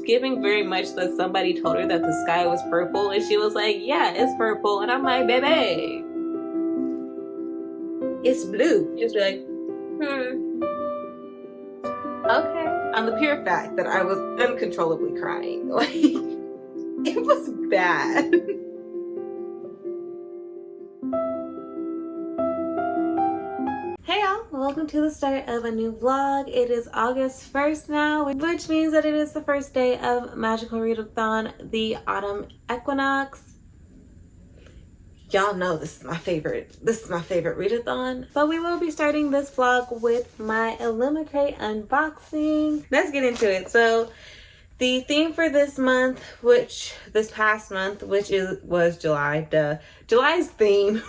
Giving very much that somebody told her that the sky was purple and she was like, yeah, it's purple. And I'm like, baby, it's blue. Just be like, okay. On the pure fact that I was uncontrollably crying. Like, it was bad. Hey y'all, welcome to the start of a new vlog. It is August 1st now, which means that it is the first day of Magical Readathon, the Autumn Equinox. Y'all know this is my favorite readathon. But we will be starting this vlog with my Illumicrate unboxing. Let's get into it. So the theme for this month, this past month, was July. July's theme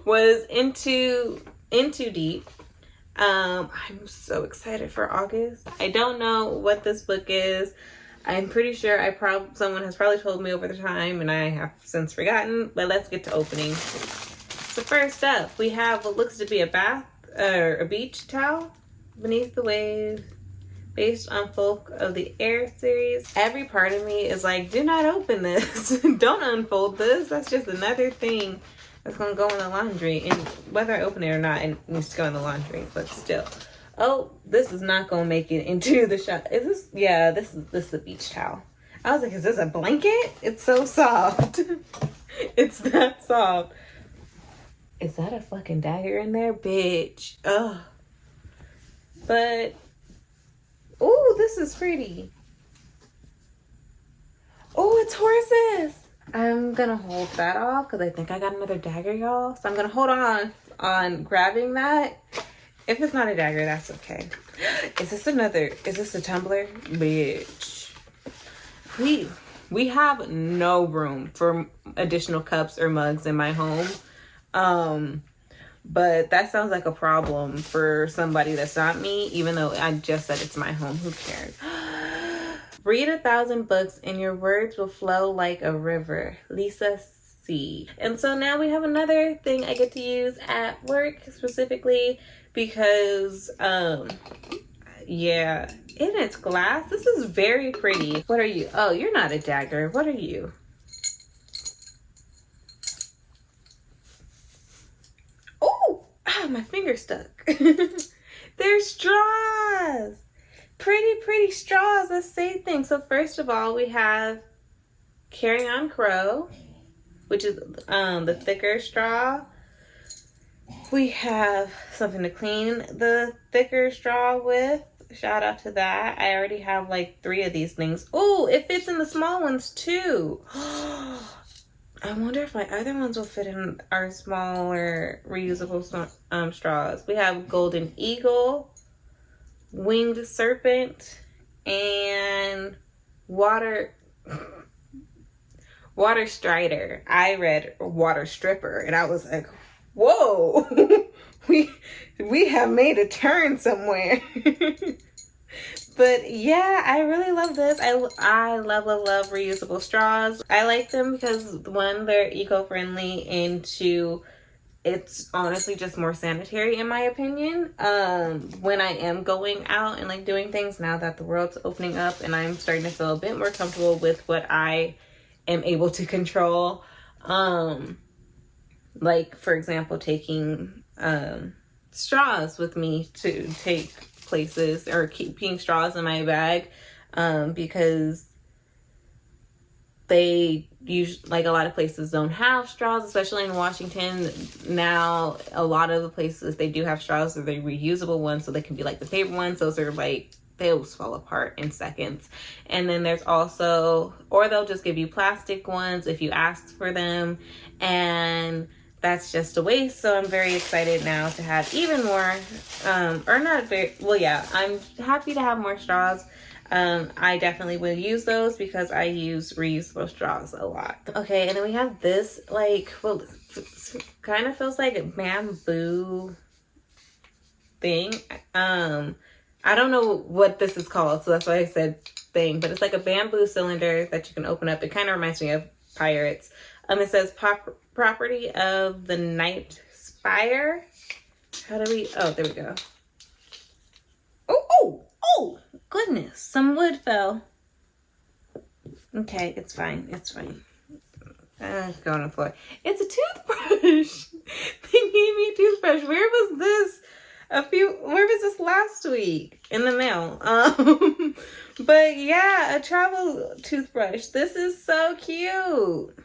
was into deep. I'm so excited for August. I don't know what this book is. I'm pretty sure someone has probably told me over the time and I have since forgotten, but let's get to opening. So first up, we have what looks to be a beach towel, Beneath the Waves, based on Folk of the Air series. Every part of me is like, do not open this. Don't unfold this. That's just another thing that's gonna go in the laundry, and whether I open it or not, it needs to go in the laundry, but still. Oh, this is not gonna make it into the shot. Is this? Yeah, this is a beach towel. I was like, is this a blanket? It's so soft. It's that soft. Is that a fucking dagger in there? Bitch. Ugh. But, oh, this is pretty. Oh, it's horses. I'm gonna hold that off because I think I got another dagger, y'all. So I'm gonna hold on grabbing that. If it's not a dagger, that's okay. Is this a tumbler? Bitch. We have no room for additional cups or mugs in my home. But that sounds like a problem for somebody that's not me, even though I just said it's my home. Who cares? Read 1,000 books and your words will flow like a river. Lisa C. And so now we have another thing I get to use at work specifically because, yeah, in its glass. This is very pretty. What are you? Oh, you're not a dagger. What are you? Oh, my finger stuck. They're straws. Pretty straws. Let's say things. So first of all, we have Carry On Crow, which is the thicker straw. We have something to clean the thicker straw with. Shout out to that. I already have like 3 of these things. Oh, it fits in the small ones too. I wonder if my other ones will fit in our smaller reusable straws. We have Golden Eagle, Winged Serpent, and Water Strider. I read Water Stripper and I was like, whoa, we have made a turn somewhere. But yeah, I really love this. I love reusable straws. I like them because 1, they're eco-friendly, and 2, it's honestly just more sanitary in my opinion. When I am going out and like doing things now that the world's opening up and I'm starting to feel a bit more comfortable with what I am able to control. Like for example, taking straws with me to take places, or keeping straws in my bag, because they usually, like a lot of places don't have straws, especially in Washington. Now, a lot of the places they do have straws, or they're reusable ones, so they can be like the paper ones. Those are like, those fall apart in seconds. And then there's also, or they'll just give you plastic ones if you ask for them, and that's just a waste. So I'm very excited now to have even more, I'm happy to have more straws. I definitely will use those because I use reusable straws a lot. Okay, and then we have this, like, well, kind of feels like a bamboo thing. I don't know what this is called, so that's why I said thing, but it's like a bamboo cylinder that you can open up. It kind of reminds me of Pirates. It says property of the Night Spire. Oh, there we go. goodness, some wood fell. Okay, it's fine. It's fine. Go on the floor. It's a toothbrush. They gave me a toothbrush. Where was this? Where was this last week? In the mail. But yeah, a travel toothbrush. This is so cute.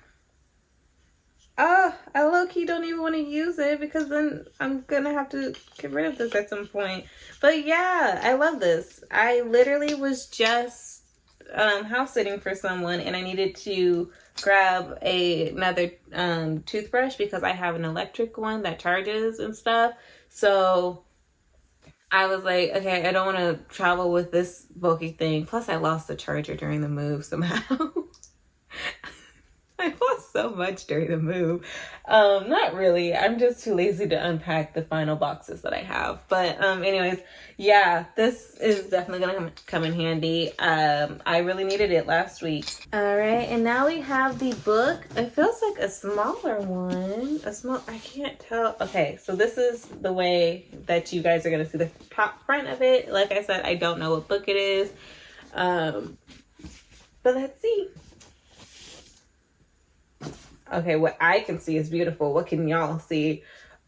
Oh, I low-key don't even want to use it because then I'm gonna have to get rid of this at some point. But yeah, I love this. I literally was just house sitting for someone and I needed to grab another toothbrush because I have an electric one that charges and stuff. So I was like, okay, I don't want to travel with this bulky thing. Plus I lost the charger during the move somehow. I lost so much during the move. Not really. I'm just too lazy to unpack the final boxes that I have. But anyways, yeah, this is definitely going to come in handy. I really needed it last week. All right, and now we have the book. It feels like a smaller one. I can't tell. Okay, so this is the way that you guys are going to see the top front of it. Like I said, I don't know what book it is. But let's see. Okay, what I can see is beautiful. What can y'all see?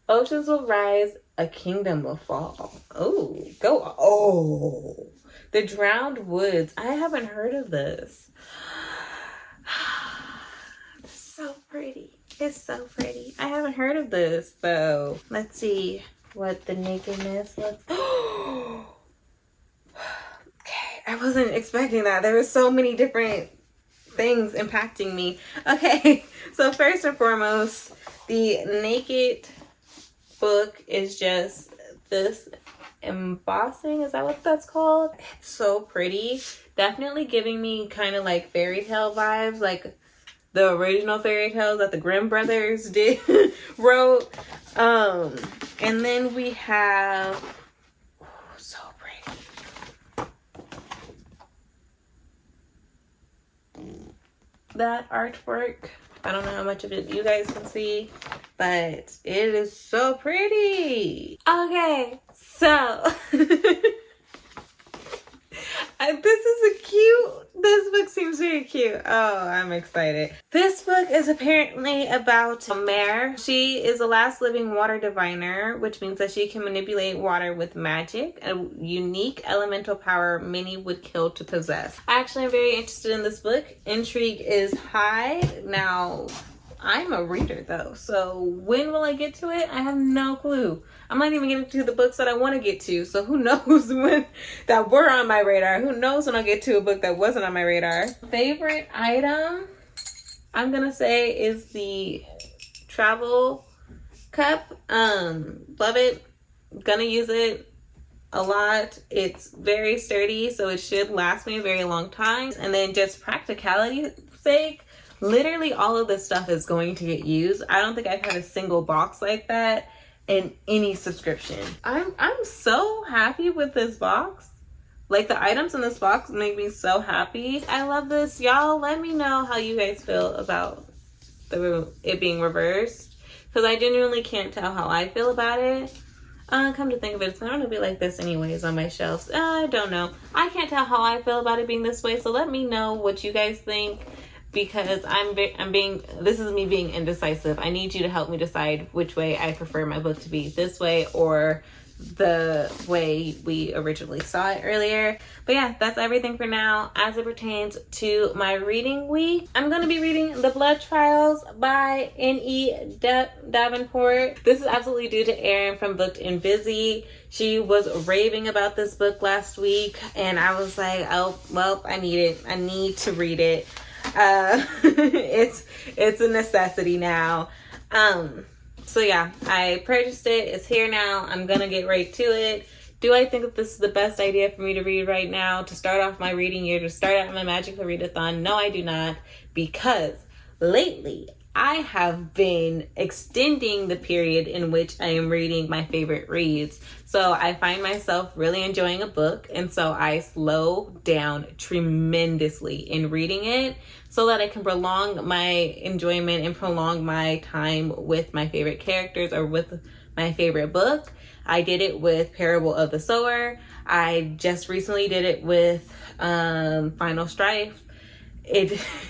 Oceans will rise, a kingdom will fall. Oh, go. Oh, the drowned woods. I haven't heard of this. It's so pretty. It's so pretty. I haven't heard of this though. Let's see what the nakedness looks. Okay, I wasn't expecting that. There were so many different things impacting me. Okay, so first and foremost, the naked book is just this embossing. Is that what that's called? It's so pretty. Definitely giving me kind of like fairy tale vibes, like the original fairy tales that the Grimm brothers wrote. And then we have so pretty. That artwork, I don't know how much of it you guys can see, but it is so pretty. Okay, so this book seems very cute. Oh, I'm excited. This book is apparently about a mare. She is the last living water diviner, which means that she can manipulate water with magic, a unique elemental power many would kill to possess. I actually am very interested in this book. Intrigue is high. Now, I'm a reader though, so when will I get to it? I have no clue. I'm not even getting to the books that I want to get to, so who knows when that were on my radar. Who knows when I'll get to a book that wasn't on my radar. Favorite item, I'm gonna say, is the travel cup. Love it. Gonna use it a lot. It's very sturdy, so it should last me a very long time. And then just practicality's sake, literally all of this stuff is going to get used. I don't think I've had a single box like that in any subscription. I'm so happy with this box. Like, the items in this box make me so happy. I love this. Y'all let me know how you guys feel about it being reversed, because I genuinely can't tell how I feel about it. Come to think of it, it's going to be like this anyways on my shelves. I don't know. I can't tell how I feel about it being this way, so let me know what you guys think, because this is me being indecisive. I need you to help me decide which way I prefer my book to be, this way or the way we originally saw it earlier. But yeah, that's everything for now as it pertains to my reading week. I'm going to be reading The Blood Trials by N.E. Davenport. This is absolutely due to Erin from Booked and Busy. She was raving about this book last week, and I was like, oh, well, I need to read it. It's a necessity now. So yeah, I purchased it. It's here now. I'm gonna get right to it. Do I think that this is the best idea for me to read right now, to start off my reading year, to start out my magical readathon? No, I do not, because lately I have been extending the period in which I am reading my favorite reads. So I find myself really enjoying a book, and so I slow down tremendously in reading it so that I can prolong my enjoyment and prolong my time with my favorite characters or with my favorite book. I did it with Parable of the Sower. I just recently did it with Final Strife.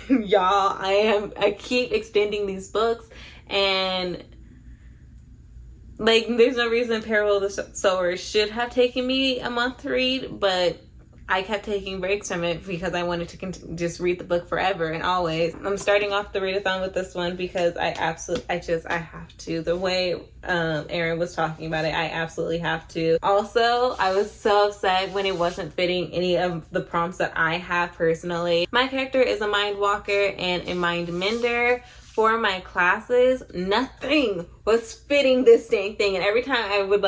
Y'all, I keep extending these books, and like, there's no reason Parable of the Sower should have taken me a month to read, but I kept taking breaks from it because I wanted to just read the book forever and always. I'm starting off the readathon with this one because I have to. The way Erin was talking about it, I absolutely have to. Also, I was so upset when it wasn't fitting any of the prompts that I have personally. My character is a mind walker and a mind mender. For my classes, nothing was fitting this dang thing, and every time I would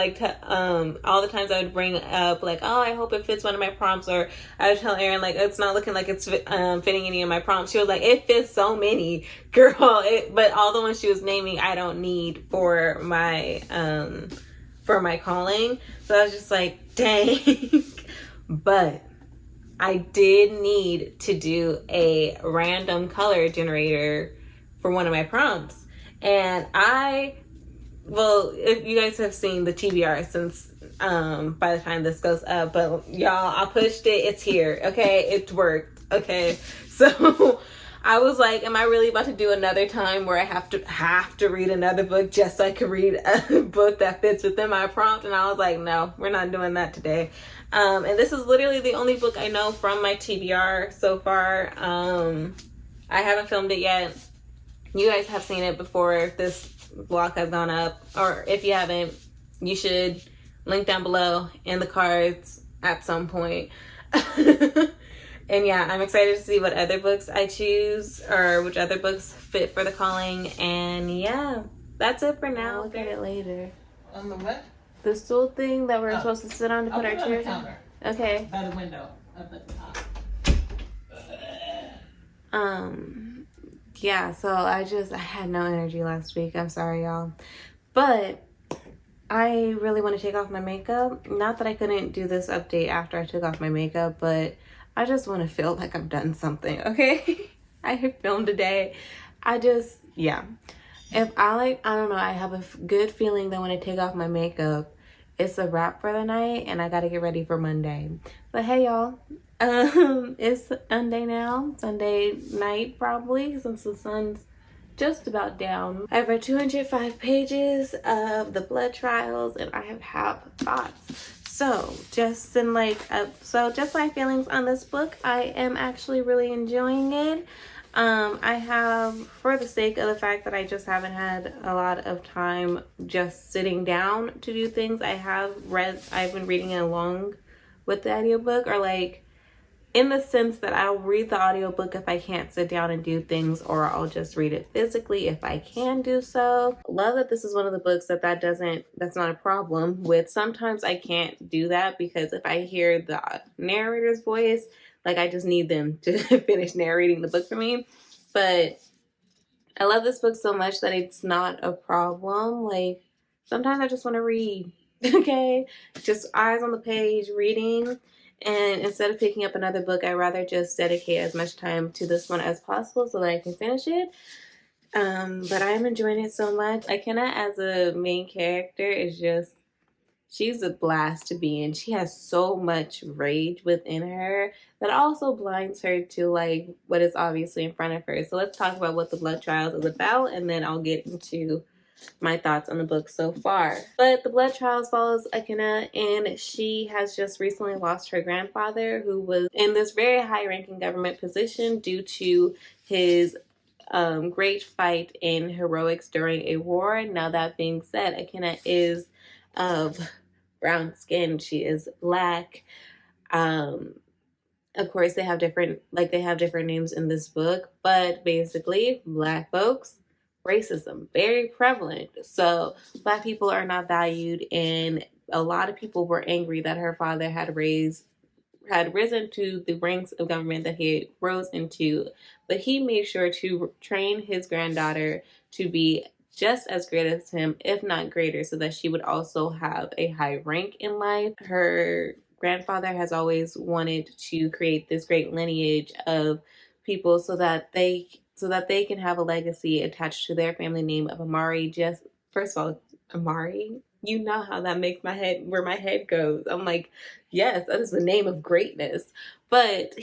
all the times I would bring up like, oh, I hope it fits one of my prompts, or I would tell Erin like, it's not looking like it's fitting any of my prompts. She was like, it fits so many, girl. But all the ones she was naming I don't need for my calling. So I was just like, dang. But I did need to do a random color generator for one of my prompts. And if you guys have seen the TBR since by the time this goes up, but y'all, I pushed it, it's here, okay? It worked, okay? So I was like, am I really about to do another time where I have to read another book just so I could read a book that fits within my prompt? And I was like, no, we're not doing that today. And this is literally the only book I know from my TBR so far. I haven't filmed it yet. You guys have seen it before this vlog has gone up, or if you haven't, you should. Link down below in the cards at some point. And yeah, I'm excited to see what other books I choose, or which other books fit for the calling. And yeah, that's it for now. I'll look at it later. On the what? The stool thing that we're supposed to sit on to put our chairs on. Okay. By the window up at the top. Yeah, so I had no energy last week. I'm sorry, y'all. But I really want to take off my makeup. Not that I couldn't do this update after I took off my makeup, but I just want to feel like I've done something, okay? I filmed today. Yeah. If I don't know, I have a good feeling that when I take off my makeup, it's a wrap for the night and I got to get ready for Monday. But hey, y'all. It's Sunday now, Sunday night probably, since the sun's just about down. I've read 205 pages of the blood trials and I have thoughts. So just my feelings on this book, I am actually really enjoying it. I have, for the sake of the fact that I just haven't had a lot of time just sitting down to do things, I've been reading it along with the audiobook, or like in the sense that I'll read the audiobook if I can't sit down and do things, or I'll just read it physically if I can do so. Love that this is one of the books that's not a problem with. Sometimes I can't do that because if I hear the narrator's voice, like I just need them to finish narrating the book for me. But I love this book so much that it's not a problem. Like sometimes I just want to read, okay? Just eyes on the page, reading. And instead of picking up another book, I'd rather just dedicate as much time to this one as possible so that I can finish it. But I'm enjoying it so much. Ikenna as a main character is she's a blast to be in. She has so much rage within her that also blinds her to like what is obviously in front of her. So let's talk about what the Blood Trials is about, and then I'll get into my thoughts on the book so far. But the Blood Trials follows Ikenna, and she has just recently lost her grandfather, who was in this very high-ranking government position due to his great fight and heroics during a war. Now that being said, Ikenna is of brown skin. She is Black. Of course, they have different names in this book, but basically, Black folks, racism, very prevalent. So Black people are not valued, and a lot of people were angry that her father had risen to the ranks of government that he rose into, but he made sure to train his granddaughter to be just as great as him, if not greater, so that she would also have a high rank in life. Her grandfather has always wanted to create this great lineage of people so that they can have a legacy attached to their family name of Amari. First of all, Amari, you know how that makes my head, where my head goes. I'm like, yes, that is the name of greatness. But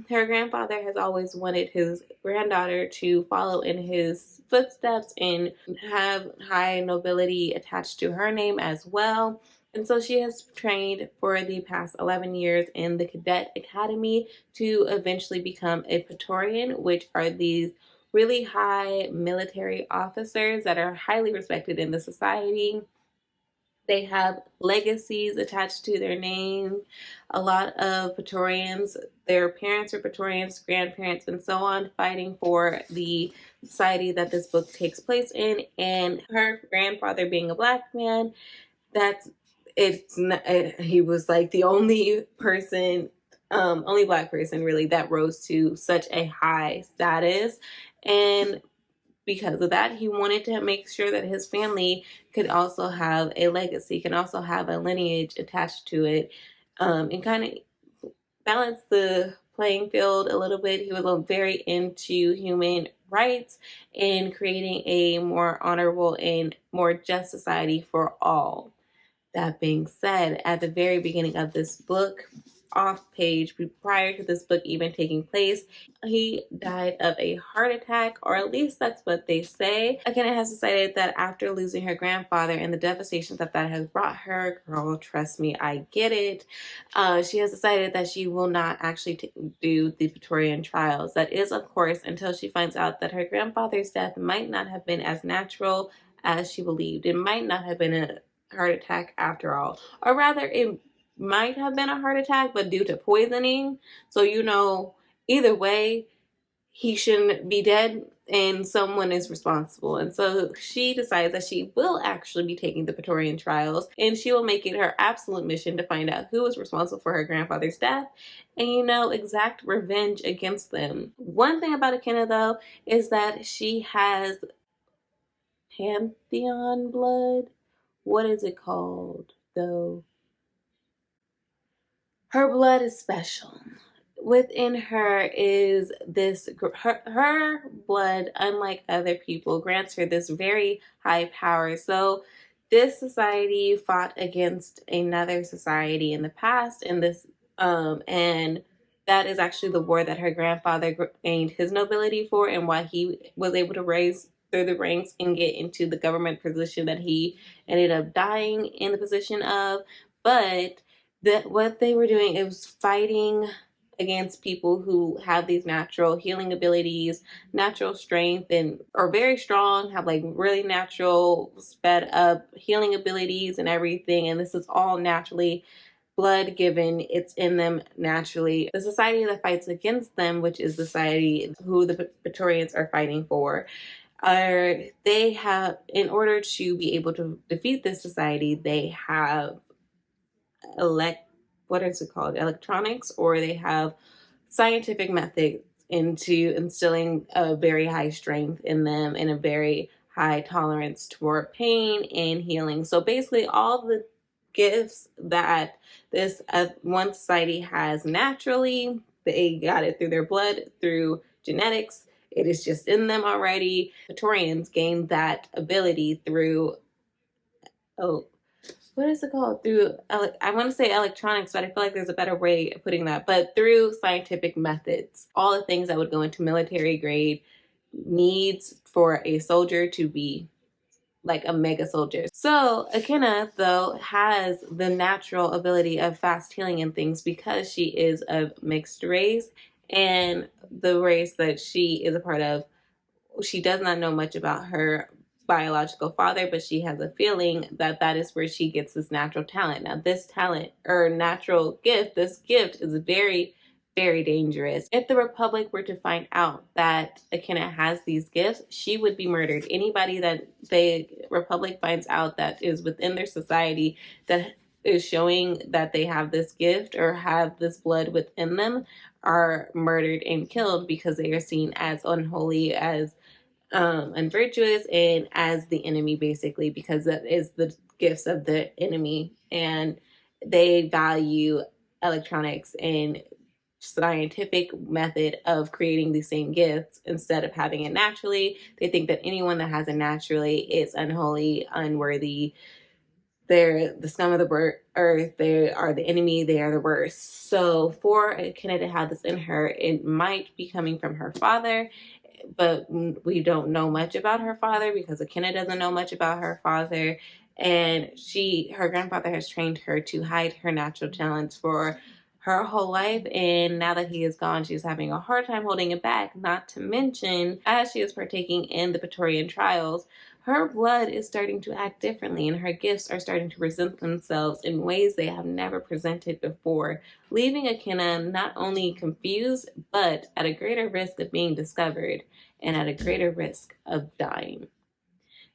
her grandfather has always wanted his granddaughter to follow in his footsteps and have high nobility attached to her name as well. And so she has trained for the past 11 years in the Cadet Academy to eventually become a Praetorian, which are these really high military officers that are highly respected in the society. They have legacies attached to their name. A lot of Praetorians, their parents were Praetorians, grandparents, and so on, fighting for the society that this book takes place in. And her grandfather being a black man, that's it's not, he was like the only person, only black person really that rose to such a high status. And because of that, he wanted to make sure that his family could also have a legacy, can also have a lineage attached to it, and kind of balance the playing field a little bit. He was very into human rights and creating a more honorable and more just society for all. That being said, at the very beginning of this book, off page, prior to this book even taking place, he died of a heart attack, or at least that's what they say. Again, it has decided that after losing her grandfather and the devastation that that has brought her, girl, trust me, I get it. She has decided that she will not actually do the Praetorian trials. That is, of course, until she finds out that her grandfather's death might not have been as natural as she believed. It might not have been a heart attack after all, or rather it might have been a heart attack but due to poisoning. So either way, he shouldn't be dead and someone is responsible. And so she decides that she will actually be taking the Praetorian trials, and she will make it her absolute mission to find out who was responsible for her grandfather's death and exact revenge against them. One thing about Akinna though is that she has Pantheon blood. What is it called though? Her blood is special. Within her is this, her blood, unlike other people, grants her this very high power. So this society fought against another society in the past, and and that is actually the war that her grandfather gained his nobility for, and why he was able to raise through the ranks and get into the government position that he ended up dying in the position of. But that what they were doing, it was fighting against people who have these natural healing abilities, natural strength, and are very strong, have like really natural sped up healing abilities and everything. And this is all naturally blood given, it's in them naturally. The society that fights against them, which is the society who the Praetorians are fighting for, they have, in order to be able to defeat this society, they have what is it called, electronics, or they have scientific methods into instilling a very high strength in them and a very high tolerance toward pain and healing. So basically all the gifts that this one society has naturally, they got it through their blood, through genetics. It is just in them already. Praetorians gained that ability through, oh, what is it called? Through, I want to say electronics, but I feel like there's a better way of putting that. But through scientific methods, all the things that would go into military grade needs for a soldier to be like a mega soldier. So Akinna, though, has the natural ability of fast healing and things because she is of mixed race, and the race that she is a part of, she does not know much about her biological father, but she has a feeling that that is where she gets this natural talent. Now, this talent or natural gift, this gift is very, very dangerous. If the Republic were to find out that Akinna has these gifts, she would be murdered. Anybody that the Republic finds out that is within their society that is showing that they have this gift or have this blood within them are murdered and killed because they are seen as unholy, as unvirtuous, and as the enemy, basically, because that is the gifts of the enemy. And they value electronics and scientific method of creating the same gifts instead of having it naturally. They think that anyone that has it naturally is unholy, unworthy, they're the scum of the earth. They are the enemy. They are the worst. So for Kenna to have this in her, it might be coming from her father, but we don't know much about her father because Kenna doesn't know much about her father. And her grandfather has trained her to hide her natural talents for her whole life. And now that he is gone, she's having a hard time holding it back. Not to mention, as she is partaking in the Praetorian trials, her blood is starting to act differently and her gifts are starting to present themselves in ways they have never presented before, leaving Akenna not only confused, but at a greater risk of being discovered and at a greater risk of dying.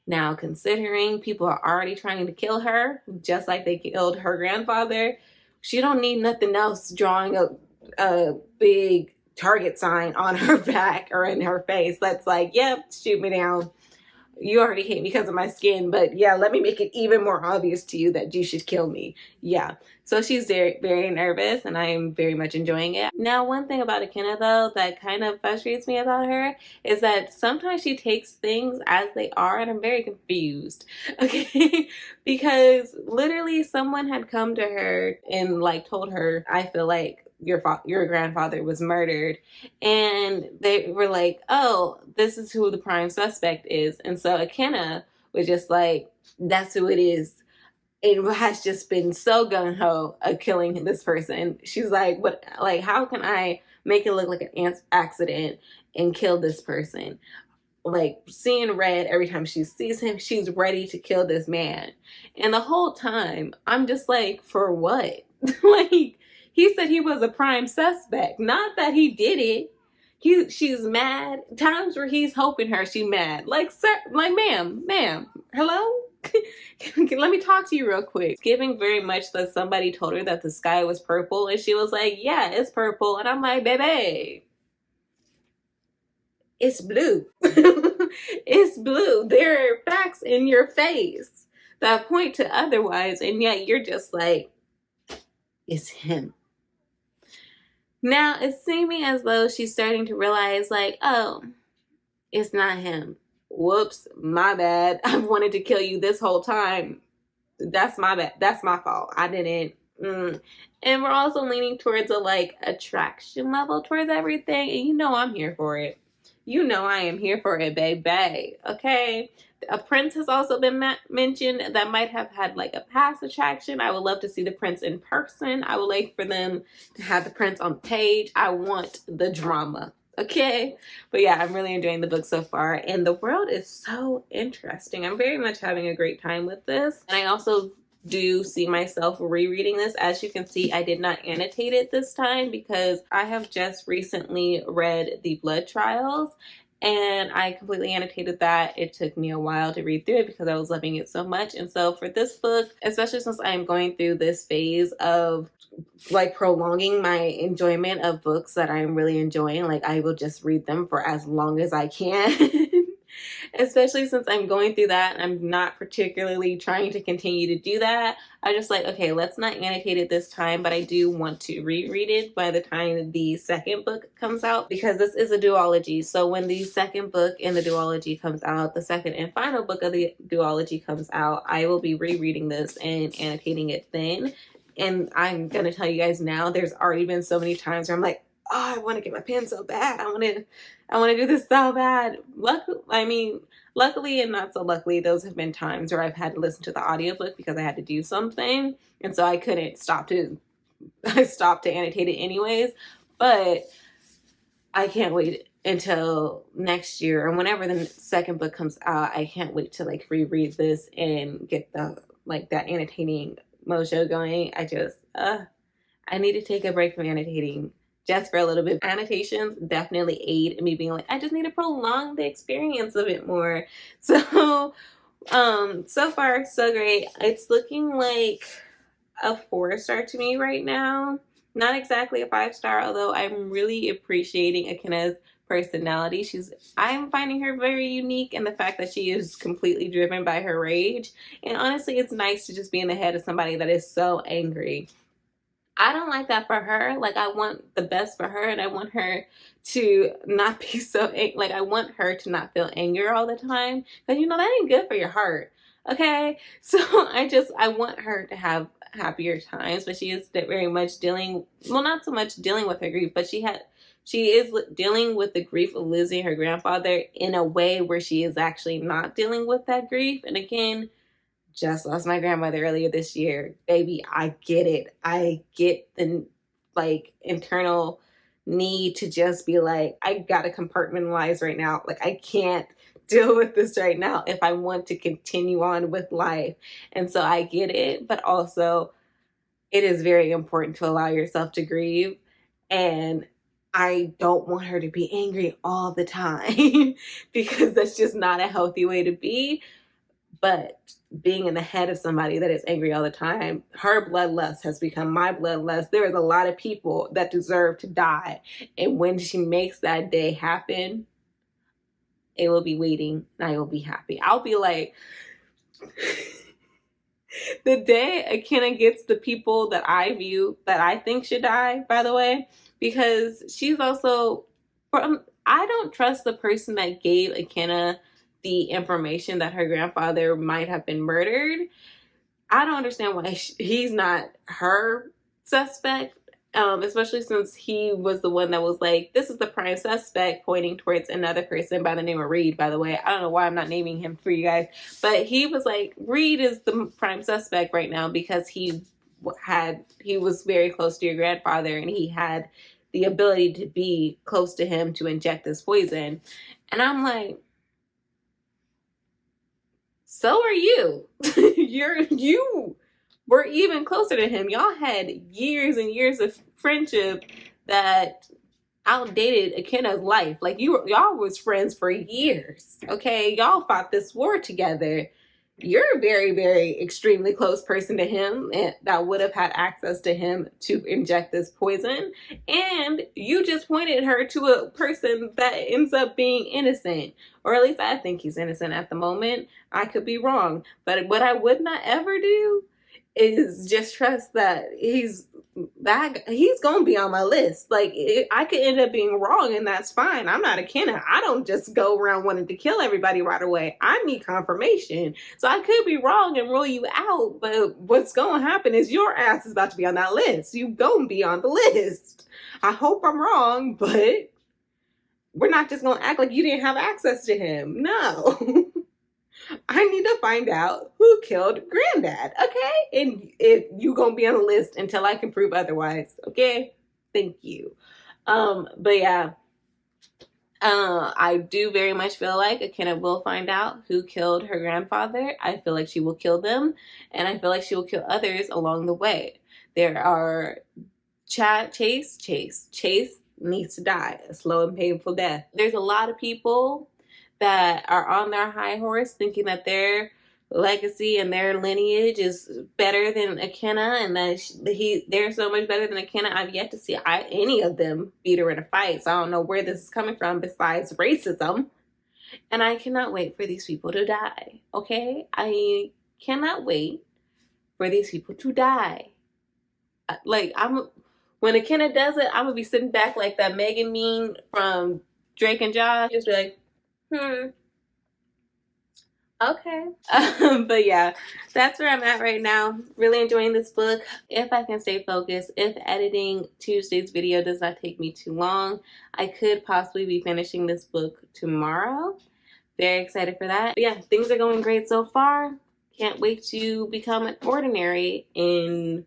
Now, considering people are already trying to kill her, just like they killed her grandfather, she don't need nothing else drawing a big target sign on her back or in her face that's like, yep, shoot me down. You already hate me because of my skin, but yeah, let me make it even more obvious to you that you should kill me. Yeah. So she's very, very nervous and I am very much enjoying it. Now, one thing about Akenna though that kind of frustrates me about her is that sometimes she takes things as they are and I'm very confused. Okay. Because literally someone had come to her and like told her, I feel like your grandfather was murdered, and they were like, oh, this is who the prime suspect is. And so Akenna was just like, that's who it is. It has just been so gung-ho of killing this person. She's like, what, like, how can I make it look like an accident and kill this person? Like, seeing red every time she sees him, she's ready to kill this man. And the whole time I'm just like, for what? Like, he said he was a prime suspect, not that he did it. She's mad. Times where he's hoping her, she mad. Like, sir, like, ma'am, hello? Let me talk to you real quick. Giving very much that somebody told her that the sky was purple, and she was like, yeah, it's purple. And I'm like, baby, it's blue. It's blue. There are facts in your face that point to otherwise, and yet you're just like, it's him. Now it's seeming as though she's starting to realize, like, oh, it's not him. Whoops, my bad. I've wanted to kill you this whole time. That's my bad. That's my fault. I didn't. And we're also leaning towards a like attraction level towards everything. And you know I'm here for it. You know I am here for it, baby. Okay. A prince has also been mentioned that might have had like a past attraction. I would love to see the prince in person. I would like for them to have the prince on page. I want the drama. Okay. But yeah, I'm really enjoying the book so far. And the world is so interesting. I'm very much having a great time with this. And I also do see myself rereading this. As you can see, I did not annotate it this time because I have just recently read The Blood Trials and I completely annotated that. It took me a while to read through it because I was loving it so much. And so for this book, especially since I'm going through this phase of like prolonging my enjoyment of books that I'm really enjoying, like I will just read them for as long as I can. Especially since I'm going through that and I'm not particularly trying to continue to do that. I just like, okay, let's not annotate it this time, but I do want to reread it by the time the second book comes out because this is a duology. So when the second book in the duology comes out, the second and final book of the duology comes out, I will be rereading this and annotating it then. And I'm going to tell you guys now, there's already been so many times where I'm like, oh, I want to get my pen so bad. I want to do this so bad. Luckily and not so luckily, those have been times where I've had to listen to the audiobook because I had to do something. And so I couldn't I stopped to annotate it anyways. But I can't wait until next year or whenever the second book comes out. I can't wait to like reread this and get that annotating mojo going. I need to take a break from annotating just for a little bit. Annotations definitely aid in me being like, I just need to prolong the experience a bit more. So, so far, so great. It's looking like a 4-star to me right now. Not exactly a 5-star, although I'm really appreciating Akenna's personality. I'm finding her very unique in the fact that she is completely driven by her rage. And honestly, it's nice to just be in the head of somebody that is so angry. I don't like that for her. Like, I want the best for her and I want her to not be so, like, I want her to not feel anger all the time. Because, you know, that ain't good for your heart. Okay, so I want her to have happier times, but she is very much dealing, well, not so much dealing with her grief, but she is dealing with the grief of losing her grandfather in a way where she is actually not dealing with that grief. And again, just lost my grandmother earlier this year. Baby, I get it. I get the like internal need to just be like, I gotta compartmentalize right now. Like, I can't deal with this right now if I want to continue on with life. And so I get it, but also it is very important to allow yourself to grieve. And I don't want her to be angry all the time because that's just not a healthy way to be. But being in the head of somebody that is angry all the time, her bloodlust has become my bloodlust. There is a lot of people that deserve to die. And when she makes that day happen, it will be waiting and I will be happy. I'll be like, the day Akenna gets the people that I view that I think should die, by the way, because she's also, I don't trust the person that gave Akenna the information that her grandfather might have been murdered. I don't understand why he's not her suspect, especially since he was the one that was like, this is the prime suspect, pointing towards another person by the name of Reed, by the way. I don't know why I'm not naming him for you guys, but he was like, Reed is the prime suspect right now because he was very close to your grandfather and he had the ability to be close to him to inject this poison. And I'm like, so are you. You were even closer to him. Y'all had years and years of friendship that outdated Akenna's life. Like, y'all was friends for years. Okay, y'all fought this war together. You're a very, very extremely close person to him and that would have had access to him to inject this poison. And you just pointed her to a person that ends up being innocent. Or at least I think he's innocent at the moment. I could be wrong. But what I would not ever do is just trust that he's gonna be on my list. Like, I could end up being wrong and that's fine. I'm not Akenna. I don't just go around wanting to kill everybody right away. I need confirmation. So I could be wrong and rule you out, but what's gonna happen is your ass is about to be on that list. You gonna be on the list. I hope I'm wrong, but we're not just gonna act like you didn't have access to him. No. I need to find out who killed Granddad, okay? And if you gonna be on the list until I can prove otherwise, okay? Thank you. But yeah, I do very much feel like Akenna will find out who killed her grandfather. I feel like she will kill them, and I feel like she will kill others along the way. There are Chase needs to die a slow and painful death. There's a lot of people that are on their high horse thinking that their legacy and their lineage is better than Akenna and that they're so much better than Akenna. I've yet to see any of them beat her in a fight, so I don't know where this is coming from besides racism. And I cannot wait for these people to die, okay? I cannot wait for these people to die. Like, when Akenna does it, I'm gonna be sitting back like that Megan meme from Drake and Josh, just be like, okay. But yeah, that's where I'm at right now. Really enjoying this book. If I can stay focused, if editing Tuesday's video does not take me too long, I could possibly be finishing this book tomorrow. Very excited for that. But yeah, things are going great so far. Can't wait to become an ordinary in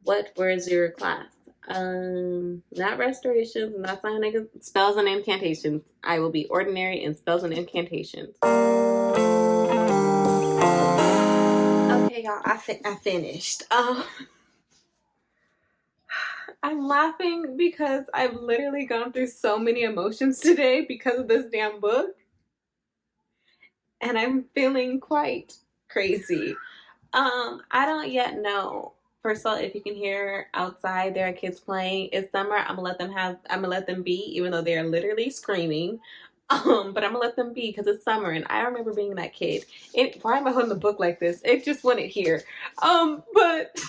where's your class? Not restorations, not signing spells and incantations. I will be ordinary in spells and incantations. Okay, y'all, I finished. I'm laughing because I've literally gone through so many emotions today because of this damn book. And I'm feeling quite crazy. I don't yet know. First of all, if you can hear outside, there are kids playing. It's summer. I'm gonna let them be, even though they're literally screaming. But I'm gonna let them be because it's summer, and I remember being that kid. Why am I holding the book like this? It just wouldn't here. But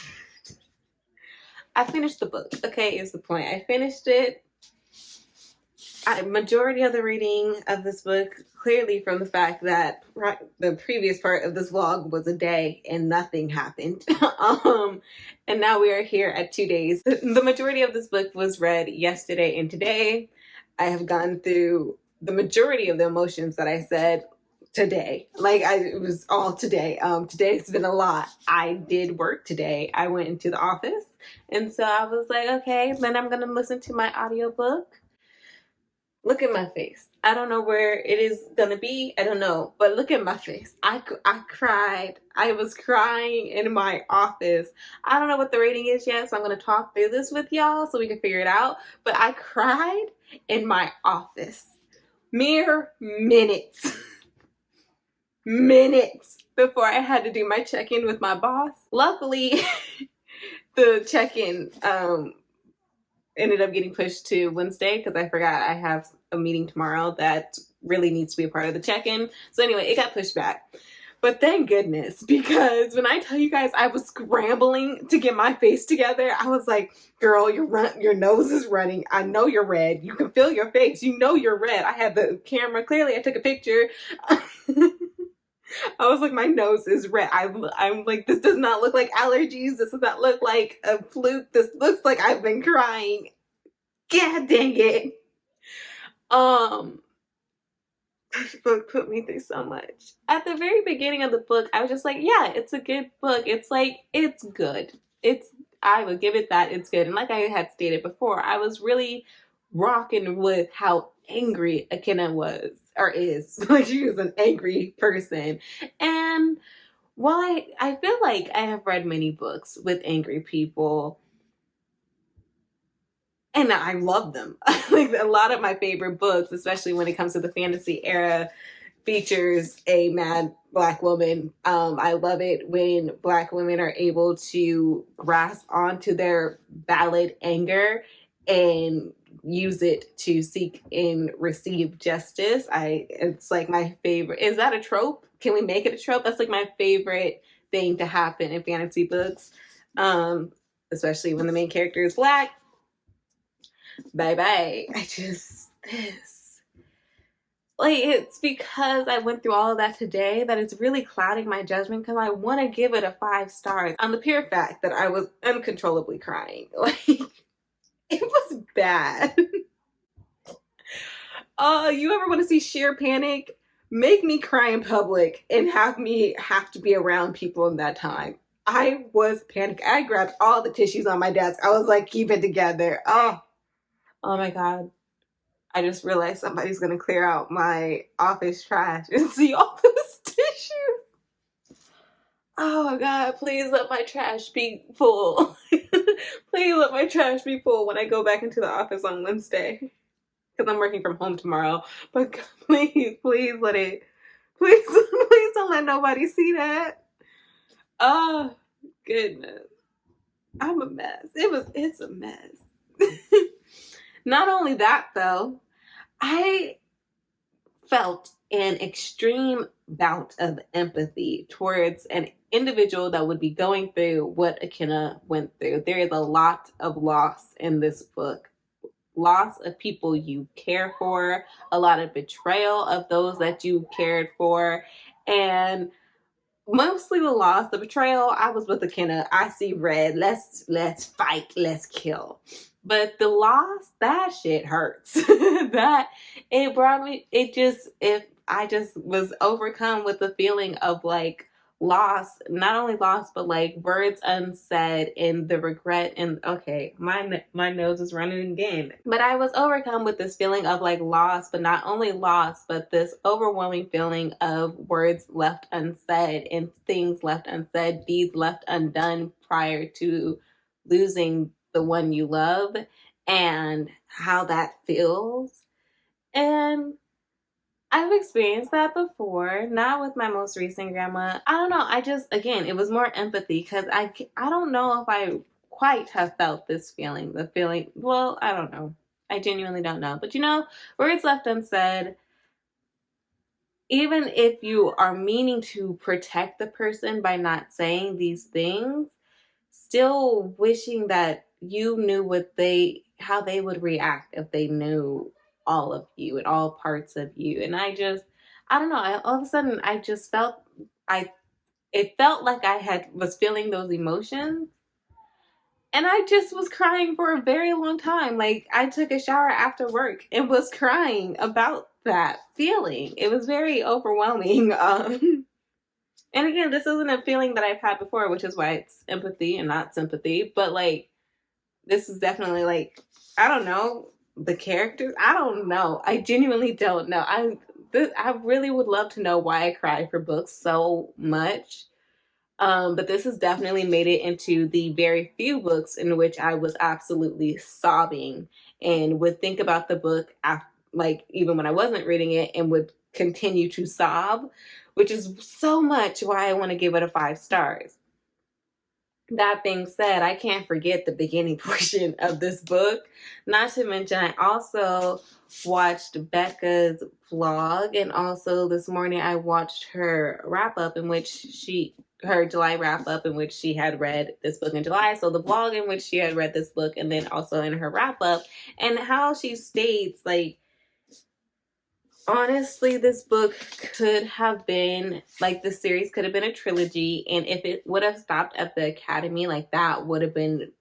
I finished the book. Okay, is the point. I finished it. majority of the reading of this book, clearly from the fact that the previous part of this vlog was a day and nothing happened. And now we are here at 2 days. The majority of this book was read yesterday and today. I have gone through the majority of the emotions that I said today. Like, it was all today. Today's been a lot. I did work today. I went into the office, and so I was like, okay, then I'm gonna listen to my audiobook. Look at my face. I don't know where it is gonna be. I don't know, but look at my face. I cried. I was crying in my office. I don't know what the rating is yet, so I'm gonna talk through this with y'all so we can figure it out. But I cried in my office. Mere minutes. Minutes before I had to do my check-in with my boss. Luckily, the check-in ended up getting pushed to Wednesday because I forgot I have a meeting tomorrow that really needs to be a part of the check-in. So anyway, it got pushed back. But thank goodness, because when I tell you guys I was scrambling to get my face together, I was like, girl, your nose is running. I know you're red. You can feel your face. You know you're red. I had the camera. Clearly, I took a picture. I was like, my nose is red. I'm like, this does not look like allergies. This does not look like a fluke. This looks like I've been crying. God dang it. This book put me through so much. At the very beginning of the book, I was just like, yeah, it's a good book. It's like, it's good. I would give it that. It's good. And like I had stated before, I was really rocking with how angry Akina was, or is. Like, she was an angry person. And while I feel like I have read many books with angry people, and I love them. Like, a lot of my favorite books, especially when it comes to the fantasy era, features a mad Black woman. I love it when Black women are able to grasp onto their valid anger and use it to seek and receive justice. It's like my favorite. Is that a trope? Can we make it a trope? That's like my favorite thing to happen in fantasy books, especially when the main character is Black. Bye. It's because I went through all of that today that it's really clouding my judgment, because I want to give it a 5 stars on the pure fact that I was uncontrollably crying. Like, it was bad. You ever want to see sheer panic? Make me cry in public and have me have to be around people in that time. I was panicked. I grabbed all the tissues on my desk. I was like, keep it together. Oh my God. I just realized somebody's going to clear out my office trash and see all those tissues. Oh my God, please let my trash be full. Please let my trash be full when I go back into the office on Wednesday. Because I'm working from home tomorrow. But God, please let it. Please don't let nobody see that. Oh, goodness. I'm a mess. It's a mess. Not only that, though, I felt an extreme bout of empathy towards an individual that would be going through what Akina went through. There is a lot of loss in this book. Loss of people you care for, a lot of betrayal of those that you cared for, and mostly the loss, the betrayal. I was with Akina. I see red. Let's fight. Let's kill. But the loss, that shit hurts. That it brought me. If I just was overcome with the feeling of like loss, not only loss, but like words unsaid and the regret. And okay, my nose is running again. But I was overcome with this feeling of like loss, but not only loss, but this overwhelming feeling of words left unsaid and things left unsaid, deeds left undone prior to losing the one you love, and how that feels. And I've experienced that before, not with my most recent grandma. I don't know. Again, it was more empathy, because I don't know if I quite have felt this feeling. Well, I don't know. I genuinely don't know. But words left unsaid, even if you are meaning to protect the person by not saying these things, still wishing that you knew how they would react if they knew all of you and all parts of you. And I don't know, all of a sudden I just felt, it felt like was feeling those emotions. And I just was crying for a very long time. Like, I took a shower after work and was crying about that feeling. It was very overwhelming. And again, this isn't a feeling that I've had before, which is why it's empathy and not sympathy. But like, this is definitely like, I don't know, the characters. I don't know. I genuinely don't know. I really would love to know why I cry for books so much. But this has definitely made it into the very few books in which I was absolutely sobbing and would think about the book after, like, even when I wasn't reading it, and would continue to sob, which is so much why I want to give it a 5 stars. That being said, I can't forget the beginning portion of this book. Not to mention, I also watched Becca's vlog, and also this morning I watched her wrap up in which her July wrap up in which she had read this book in July. So the vlog in which she had read this book, and then also in her wrap up, and how she states, like, honestly, this book could have been, like, the series could have been a trilogy, and if it would have stopped at the Academy, like, that would have been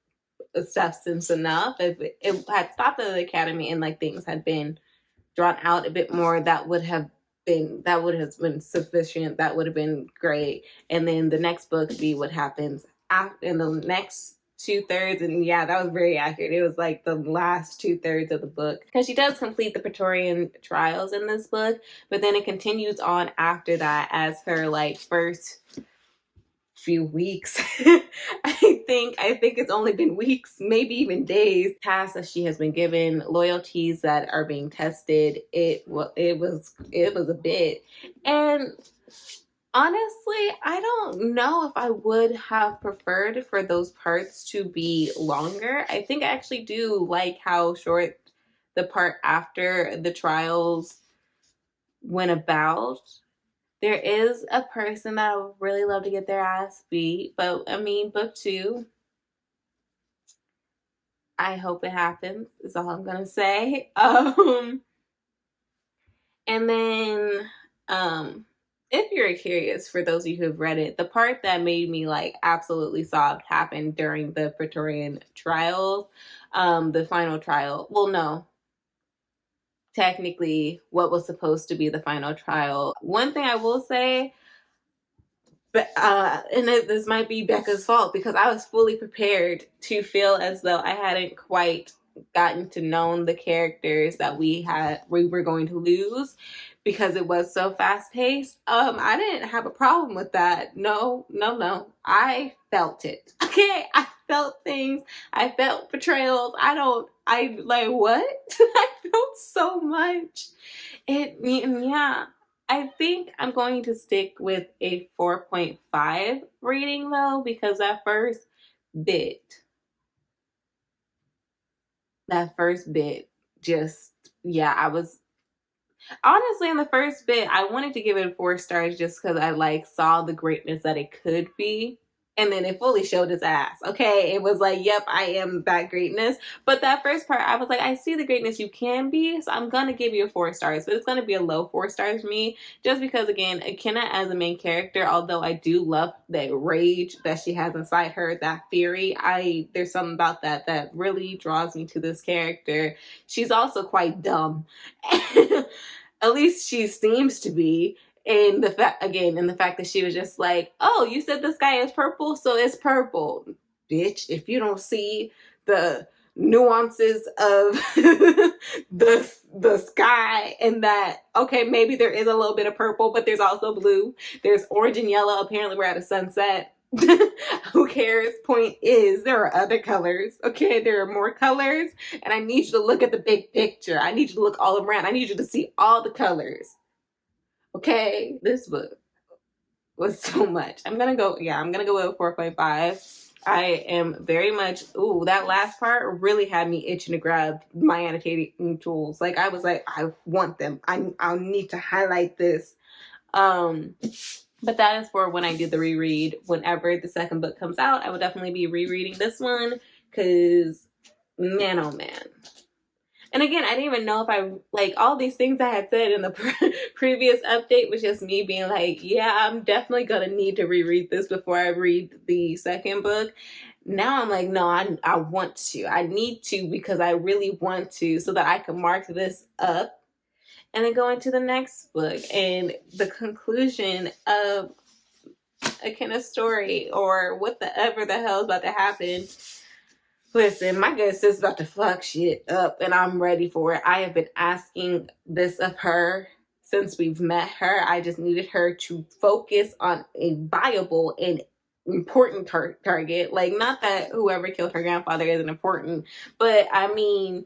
a substance enough. If it had stopped at the Academy and, like, things had been drawn out a bit more, that would have been sufficient. That would have been great. And then the next book be what happens after, in the next 2/3, and yeah, that was very accurate. It was like the last 2/3 of the book, because she does complete the Praetorian trials in this book, but then it continues on after that as her, like, first few weeks. I think it's only been weeks, maybe even days, tasks that she has been given, loyalties that are being tested. It was a bit. And honestly, I don't know if I would have preferred for those parts to be longer. I think I actually do like how short the part after the trials went about. There is a person that I would really love to get their ass beat, but I mean, book 2, I hope it happens, is all I'm gonna say. And then, if you're curious, for those of you who've read it, the part that made me, like, absolutely sobbed happened during the Praetorian trials, the final trial. Well, no, technically, what was supposed to be the final trial. One thing I will say, but this might be Becca's fault, because I was fully prepared to feel as though I hadn't quite gotten to know the characters that we were going to lose, because it was so fast paced. I didn't have a problem with that. No. I felt it. Okay, I felt things. I felt betrayals. I like, what? I felt so much. Yeah. I think I'm going to stick with a 4.5 rating, though, because that first bit just, yeah, I was, honestly, in the first bit, I wanted to give it 4 stars just because I, like, saw the greatness that it could be. And then it fully showed its ass. Okay, it was like, yep, I am that greatness. But that first part, I was like, I see the greatness you can be, so I'm gonna give you a 4 stars. But it's gonna be a low 4 stars for me, just because, again, Akenna as a main character, although I do love that rage that she has inside her, that fury, there's something about that really draws me to this character. She's also quite dumb. At least she seems to be. And the fact that she was just like, oh, you said the sky is purple, so it's purple. Bitch, if you don't see the nuances of the sky, and that, okay, maybe there is a little bit of purple, but there's also blue. There's orange and yellow. Apparently we're at a sunset. Who cares? Point is, there are other colors. Okay, there are more colors, and I need you to look at the big picture. I need you to look all around. I need you to see all the colors. Okay, this book was so much. I'm gonna go with a 4.5. I am very much, that last part really had me itching to grab my annotating tools. Like, I was like, I want them. I'll need to highlight this. But that is for when I do the reread. Whenever the second book comes out, I will definitely be rereading this one, because man, oh man. And again, I didn't even know if I, like, all these things I had said in the previous update was just me being like, yeah, I'm definitely going to need to reread this before I read the second book. Now I'm like, no, I want to. I need to because I really want to, so that I can mark this up and then go into the next book and the conclusion of a kind of story or whatever the hell is about to happen. Listen, my good sis is about to fuck shit up and I'm ready for it. I have been asking this of her since we've met her. I just needed her to focus on a viable and important target. Like, not that whoever killed her grandfather isn't important, but I mean,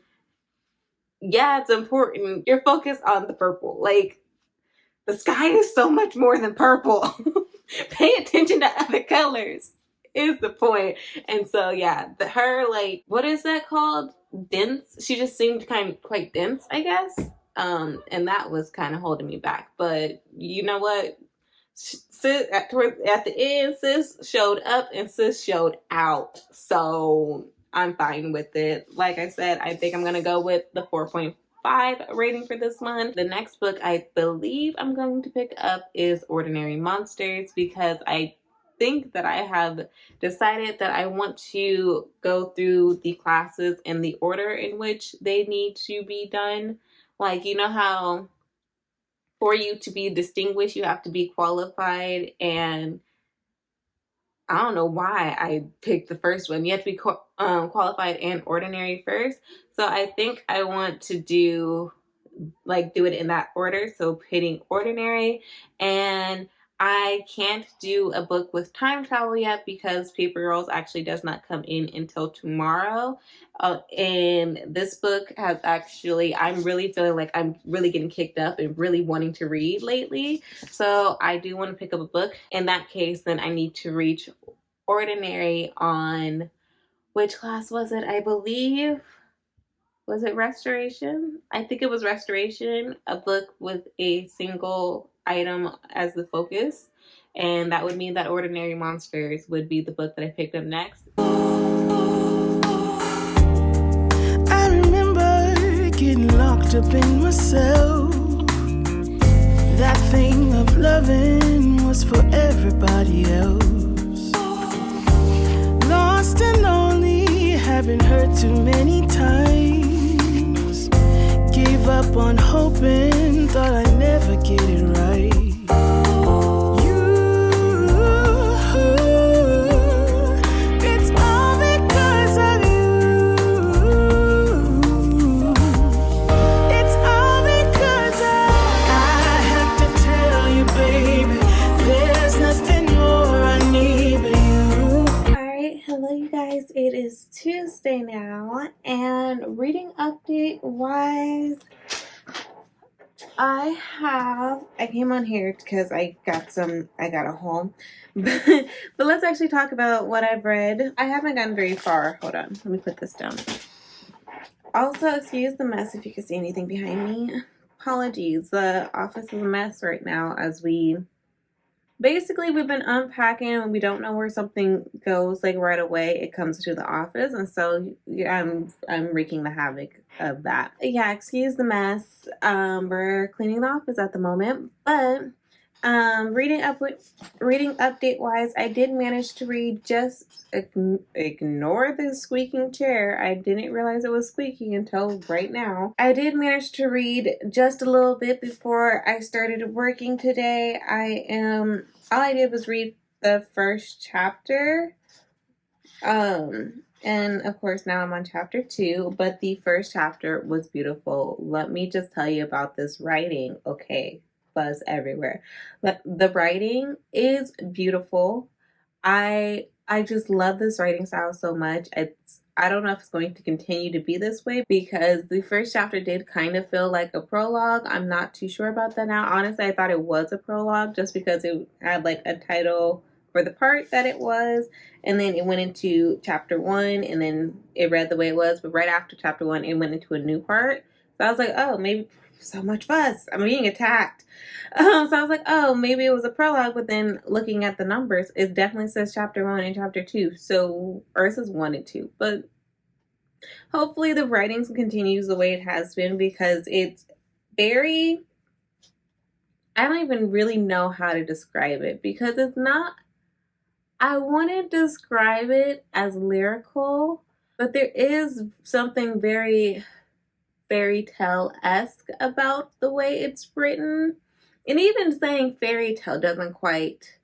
yeah, it's important. You're focused on the purple. Like, the sky is so much more than purple. Pay attention to other colors is the point. And so yeah, her, like, what is that called? Dense. She just seemed quite dense, I guess. And that was kind of holding me back. But you know what? Sis, at the end, sis showed up and sis showed out. So I'm fine with it. Like I said, I think I'm gonna go with the 4.5 rating for this month. The next book I believe I'm going to pick up is Ordinary Monsters, because I think that I have decided that I want to go through the classes in the order in which they need to be done. Like, you know how for you to be distinguished, you have to be qualified, and I don't know why I picked the first one. You have to be qualified and ordinary first. So I think I want to do it in that order. So hitting ordinary, and I can't do a book with time travel yet because Paper Girls actually does not come in until tomorrow. And this book has actually, I'm really feeling like I'm really getting kicked up and really wanting to read lately. So I do want to pick up a book. In that case, then I need to reach ordinary on, which class was it? I believe, was it restoration? I think it was restoration, a book with a single item as the focus. And that would mean that Ordinary Monsters would be the book that I picked up next. I remember getting locked up in myself. That thing of loving was for everybody else. Lost and lonely, having hurt too many times. Gave up on hoping, thought I'd never get it right. It's all because of you. It's all because I have to tell you, baby, there's nothing more I need but you. Alright, hello you guys. It is Tuesday now, and reading update wise, I came on here because I got a haul. But let's actually talk about what I've read. I haven't gotten very far. Hold on, let me put this down. Also, excuse the mess if you can see anything behind me. Apologies, the office is a mess right now as we've been unpacking and we don't know where something goes, like, right away. It comes to the office, and so I'm wreaking the havoc of that. Yeah, excuse the mess. We're cleaning the office at the moment, but reading update wise, I did manage to read just ignore the squeaking chair. I didn't realize it was squeaking until right now. I did manage to read just a little bit before I started working today. All I did was read the first chapter. And of course now I'm on chapter 2, but the first chapter was beautiful. Let me just tell you about this writing. Okay, buzz everywhere. But the writing is beautiful. I just love this writing style so much. I don't know if it's going to continue to be this way because the first chapter did kind of feel like a prologue. I'm not too sure about that now. Honestly, I thought it was a prologue just because it had like a title for the part that it was, and then it went into chapter 1, and then it read the way it was, but right after chapter 1 it went into a new part. So I was like, oh, maybe, so much fuss, I'm being attacked. So I was like, oh, maybe it was a prologue, but then looking at the numbers, it definitely says chapter 1 and chapter 2. So, or it says 1 and 2, but Hopefully the writing continues the way it has been, because it's very, I don't even really know how to describe it, because it's not, I want to describe it as lyrical, but there is something very fairy tale-esque about the way it's written. And even saying fairy tale doesn't quite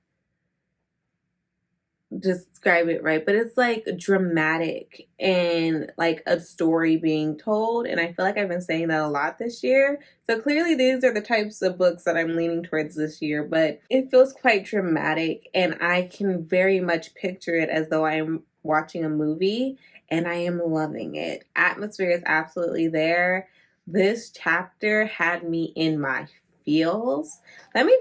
describe it right, but it's like dramatic and like a story being told. And I feel like I've been saying that a lot this year. So clearly these are the types of books that I'm leaning towards this year, but it feels quite dramatic, and I can very much picture it as though I'm watching a movie, and I am loving it. Atmosphere is absolutely there. This chapter had me in my feels. Let me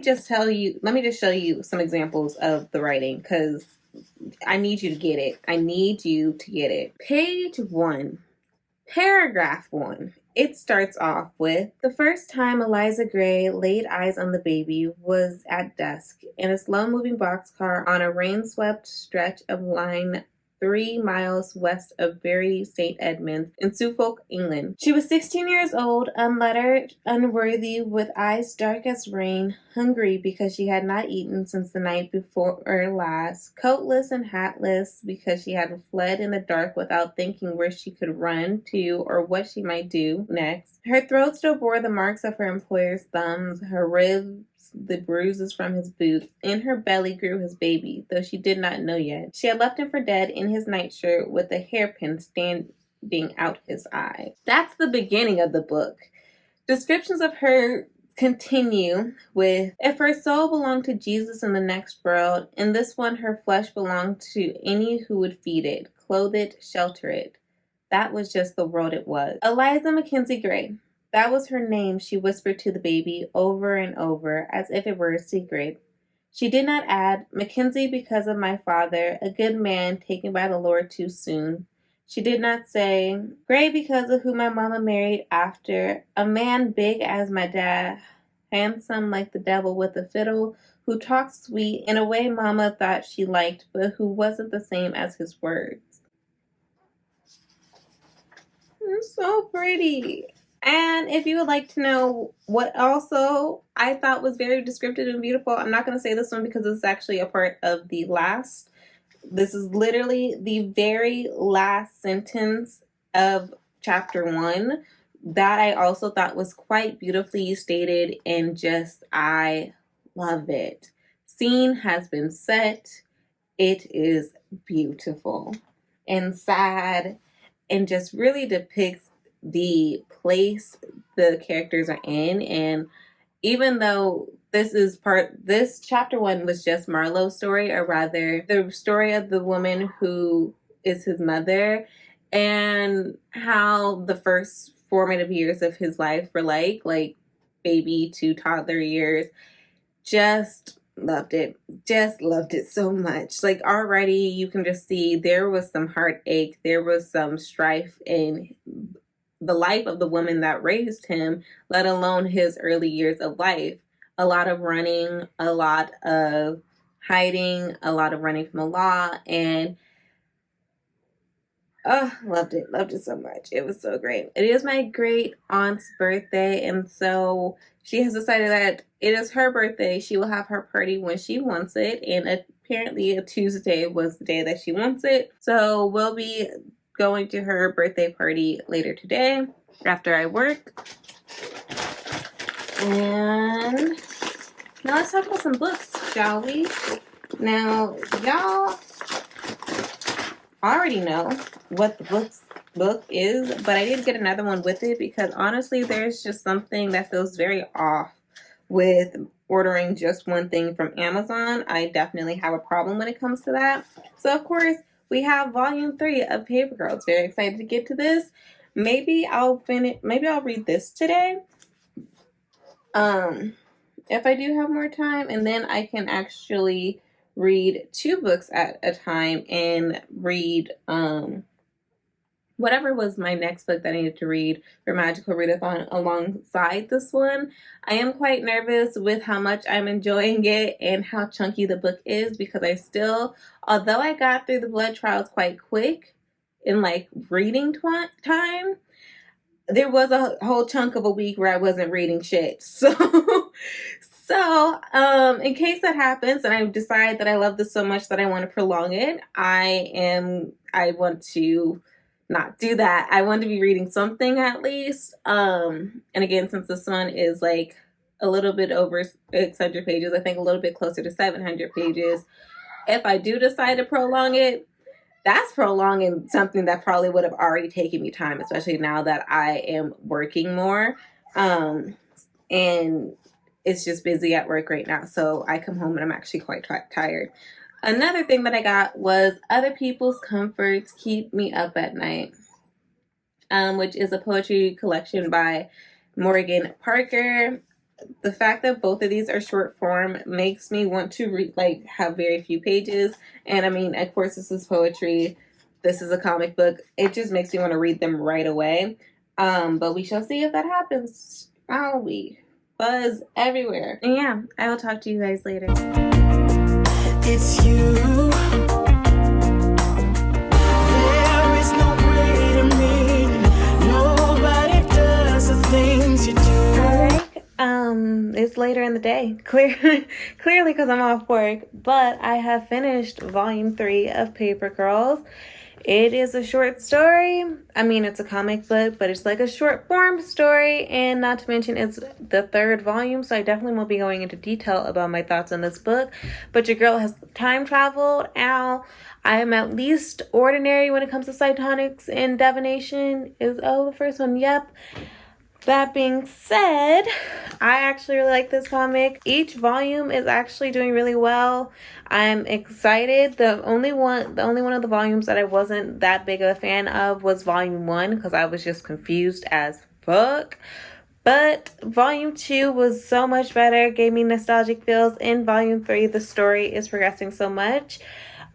just show you some examples of the writing, because I need you to get it. I need you to get it. Page 1, paragraph 1. It starts off with, the first time Eliza Gray laid eyes on the baby was at dusk in a slow-moving boxcar on a rain-swept stretch of line 3 miles west of Bury St. Edmunds in Suffolk, England. She was 16 years old, unlettered, unworthy, with eyes dark as rain, hungry because she had not eaten since the night before or last, coatless and hatless because she had fled in the dark without thinking where she could run to or what she might do next. Her throat still bore the marks of her employer's thumbs, her ribs the bruises from his boots. In her belly grew his baby, though she did not know yet. She had left him for dead in his nightshirt with a hairpin standing out his eye. That's the beginning of the book. Descriptions of her continue with, if her soul belonged to Jesus in the next world, in this one her flesh belonged to any who would feed it, clothe it, shelter it. That was just the world it was. Eliza Mackenzie Gray. That was her name, she whispered to the baby over and over, as if it were a secret. She did not add, Mackenzie because of my father, a good man taken by the Lord too soon. She did not say, Gray because of who my mama married after, a man big as my dad, handsome like the devil with a fiddle, who talked sweet in a way mama thought she liked, but who wasn't the same as his words. It's so pretty. And if you would like to know what also I thought was very descriptive and beautiful, I'm not going to say this one because it's actually a part of the last. This is literally the very last sentence of chapter 1 that I also thought was quite beautifully stated, and just, I love it. Scene has been set. It is beautiful and sad, and just really depicts the place the characters are in. And even though this chapter 1 was just Marlowe's story, or rather the story of the woman who is his mother, and how the first formative years of his life were like baby to toddler years, just loved it so much. Like, already you can just see there was some heartache, there was some strife in the life of the woman that raised him, let alone his early years of life. A lot of running, a lot of hiding, a lot of running from the law, and loved it so much. It was so great. It is my great aunt's birthday, and so she has decided that it is her birthday. She will have her party when she wants it, and apparently a Tuesday was the day that she wants it. So we'll be going to her birthday party later today after I work. And now let's talk about some books, shall we? Now, y'all already know what the book is, but I did get another one with it because honestly there's just something that feels very off with ordering just one thing from Amazon. I definitely have a problem when it comes to that. So of course we have volume 3 of Paper Girls. Very excited to get to this. Maybe I'll read this today. If I do have more time, and then I can actually read 2 books at a time and read whatever was my next book that I needed to read for Magical Readathon alongside this one. I am quite nervous with how much I'm enjoying it and how chunky the book is, because although I got through the blood trials quite quick, in like reading time, there was a whole chunk of a week where I wasn't reading shit. So in case that happens and I decide that I love this so much that I want to prolong it, I want to not do that. I want to be reading something at least. And again, since this one is like a little bit over 600 pages, I think a little bit closer to 700 pages. If I do decide to prolong it, that's prolonging something that probably would have already taken me time, especially now that I am working more. And it's just busy at work right now. So I come home and I'm actually quite tired. Another thing that I got was Other People's Comforts Keep Me Up at Night, which is a poetry collection by Morgan Parker. The fact that both of these are short form makes me want to read, like, have very few pages. And I mean, of course, this is poetry. This is a comic book. It just makes me want to read them right away. But we shall see if that happens. Shall we? Buzz everywhere. And yeah, I will talk to you guys later. It's you. There is no greater meaning. Nobody does the things you do. It's later in the day, clearly because I'm off work, but I have finished volume 3 of Paper Girls. It is a short story. I mean, it's a comic book, but it's like a short form story, and not to mention it's the 3rd volume, so I definitely won't be going into detail about my thoughts on this book. But your girl has time traveled. Ow. I am at least ordinary when it comes to cytonics and divination. The first one? Yep. That being said, I actually really like this comic. Each volume is actually doing really well. I'm excited. The only one of the volumes that I wasn't that big of a fan of was volume 1 because I was just confused as fuck. But volume 2 was so much better, gave me nostalgic feels. In volume 3, the story is progressing so much.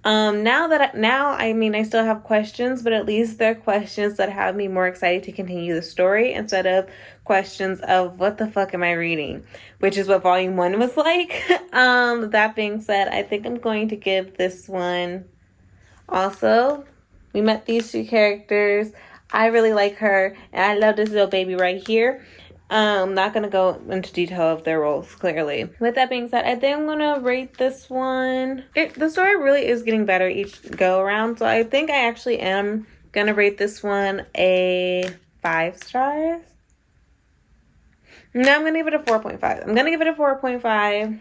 I still have questions, but at least they're questions that have me more excited to continue the story instead of questions of what the fuck am I reading, which is what volume 1 was like. That being said, I think I'm going to give this one also. We met these 2 characters. I really like her, and I love this little baby right here. I'm not going to go into detail of their roles, clearly. With that being said, I think I'm going to rate this one. The story really is getting better each go around, so I think I actually am going to rate this one a 5 stars. No, I'm going to give it a 4.5. I'm going to give it a 4.5.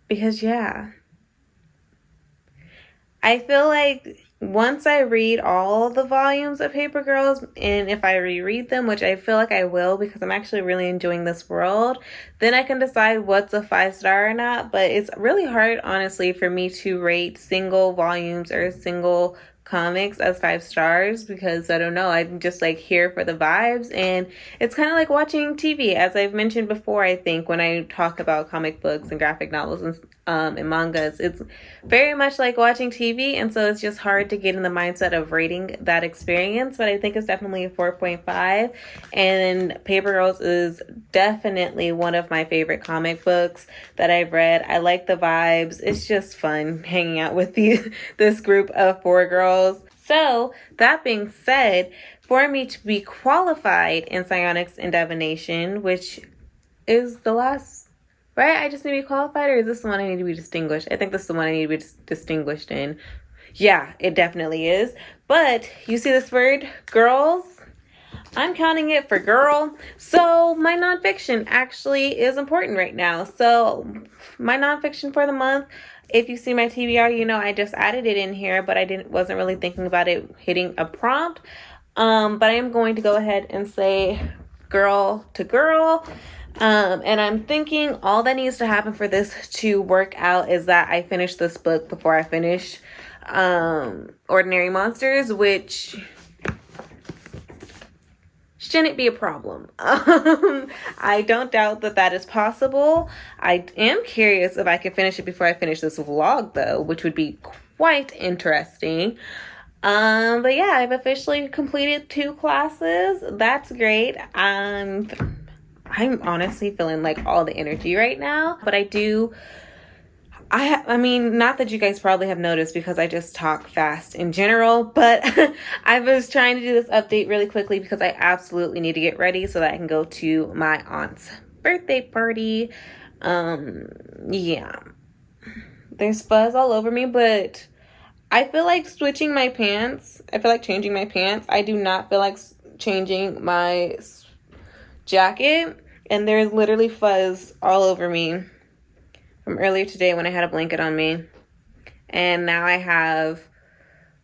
Because, yeah. I feel like once I read all the volumes of Paper Girls, and if I reread them, which I feel like I will because I'm actually really enjoying this world, then I can decide what's a 5-star or not. But it's really hard, honestly, for me to rate single volumes or single comics as 5 stars because I don't know, I'm just like here for the vibes, and it's kind of like watching TV, as I've mentioned before. I think when I talk about comic books and graphic novels and mangas, it's very much like watching TV, and so it's just hard to get in the mindset of rating that experience. But I think it's definitely a 4.5, and Paper Girls is definitely one of my favorite comic books that I've read. I like the vibes. It's just fun hanging out with this group of 4 girls. So that being said, for me to be qualified in psionics and divination, which is the last, right? I just need to be qualified, or is this the one I need to be distinguished? I think this is the one I need to be distinguished in. Yeah, it definitely is. But you see this word, girls? I'm counting it for girl. So my nonfiction actually is important right now. So my nonfiction for the month, if you see my TBR, you know I just added it in here, but I wasn't really thinking about it hitting a prompt. But I am going to go ahead and say girl to girl. And I'm thinking all that needs to happen for this to work out is that I finish this book before I finish Ordinary Monsters, which shouldn't be a problem. I don't doubt that is possible. I am curious if I can finish it before I finish this vlog, though, which would be quite interesting. But yeah, I've officially completed 2 classes. That's great. I'm honestly feeling like all the energy right now, but I do I mean, not that you guys probably have noticed because I just talk fast in general, but I was trying to do this update really quickly because I absolutely need to get ready so that I can go to my aunt's birthday party. Yeah. There's fuzz all over me, but I feel like switching my pants. I feel like changing my pants. I do not feel like changing my jacket, and there's literally fuzz all over me from earlier today when I had a blanket on me. And now I have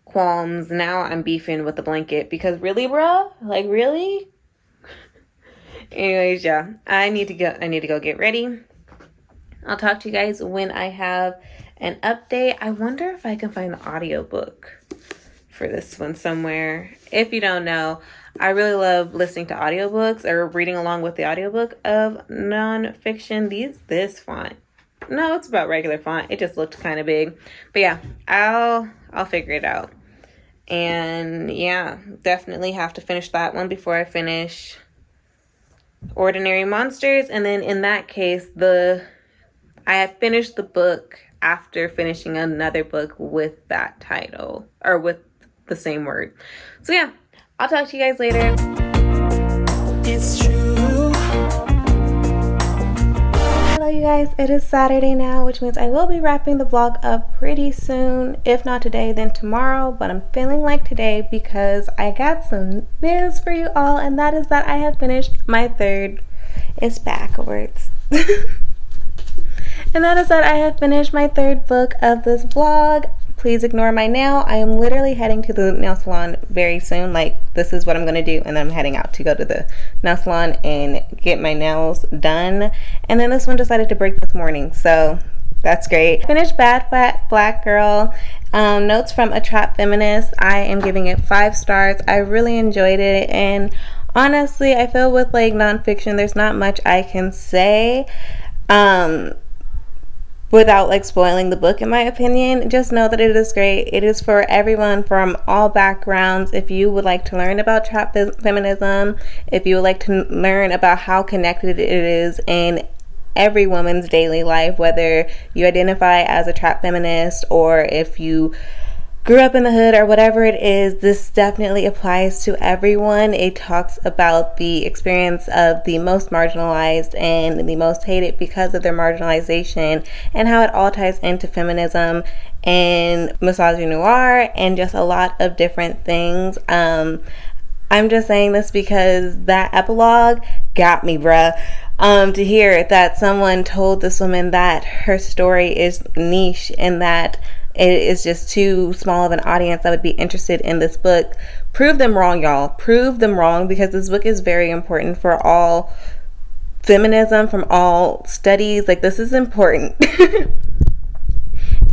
qualms. Now I'm beefing with the blanket because really, bro? Like, really? Anyways, yeah. I need to go get ready. I'll talk to you guys when I have an update. I wonder if I can find the audiobook for this one somewhere. If you don't know, I really love listening to audiobooks or reading along with the audiobook of nonfiction. This font. No, it's about regular font. It just looked kind of big. But yeah, I'll figure it out. And yeah, definitely have to finish that one before I finish Ordinary Monsters. And then in that case, I have finished the book after finishing another book with that title, or with the same word. So yeah, I'll talk to you guys later. It's true. Hello you guys, it is Saturday now, which means I will be wrapping the vlog up pretty soon. If not today, then tomorrow, but I'm feeling like today because I got some news for you all, and that is that I have finished my third, it's backwards. And that is that I have finished my third book of this vlog. Please ignore my nail. I am literally heading to the nail salon very soon. Like, this is what I'm going to do. And then I'm heading out to go to the nail salon and get my nails done. And then this one decided to break this morning. So that's great. Finished Bad Fat Black Girl. Notes from a Trap Feminist. I am giving it 5 stars. I really enjoyed it. And honestly, I feel with like nonfiction, there's not much I can say. Without like spoiling the book, in my opinion. Just know that it is great. It is for everyone from all backgrounds. If you would like to learn about trap feminism, if you would like to learn about how connected it is in every woman's daily life, whether you identify as a trap feminist or if you grew up in the hood or whatever it is, this definitely applies to everyone. It talks about the experience of the most marginalized and the most hated because of their marginalization, and how it all ties into feminism and misogynoir and just a lot of different things. I'm just saying this because that epilogue got me, bruh. To hear that someone told this woman that her story is niche and that it is just too small of an audience that would be interested in this book. Prove them wrong, y'all. Prove them wrong, because this book is very important for all feminism, from all studies. Like, this is important.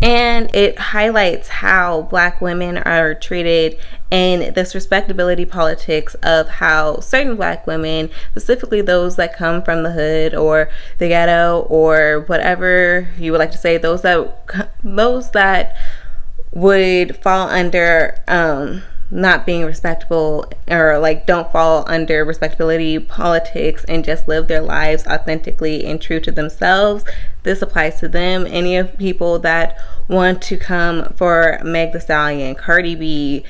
And it highlights how Black women are treated in this respectability politics of how certain Black women, specifically those that come from the hood or the ghetto or whatever you would like to say, those that would fall under not being respectable, or like don't fall under respectability politics and just live their lives authentically and true to themselves. This applies to them. Any of people that want to come for Meg Thee Stallion, Cardi B,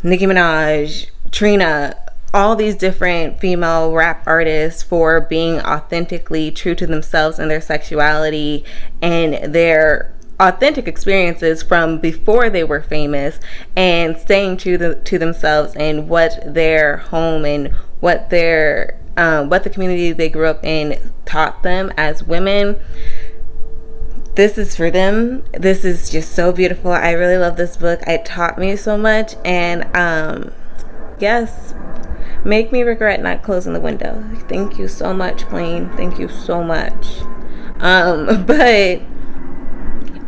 Nicki Minaj, Trina, all these different female rap artists for being authentically true to themselves and their sexuality and their authentic experiences from before they were famous, and staying true to themselves and what their home and what the community they grew up in taught them as women. This is for them. This is just so beautiful. I really love this book. It taught me so much, and yes, make me regret not closing the window. Thank you so much, Queen. Thank you so much. But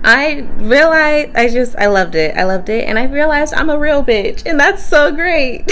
I realized I loved it. And I realized I'm a real bitch, and that's so great.